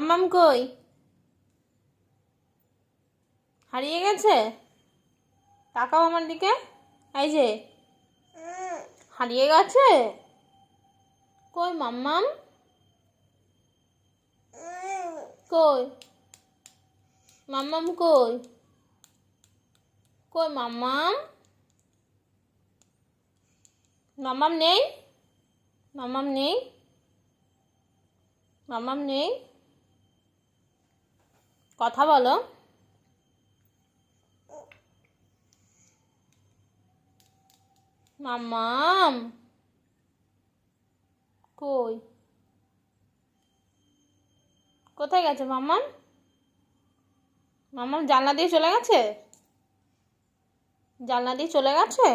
মাম্মাম কই? হারিয়ে গেছে? তাকাও আমার দিকে। এই যে হারিয়ে গেছে। কই মাম্মাম? কই মাম্মাম? কই কই মাম্মাম? মাম্মাম নেই? মাম্মাম নেই? মাম্মাম নেই? কথা বলো। মাম্মাম কই? কোথায় গেছে মাম্মাম? মাম্মাম জানলা দিয়ে চলে গেছে? জানলা দিয়ে চলে গেছে?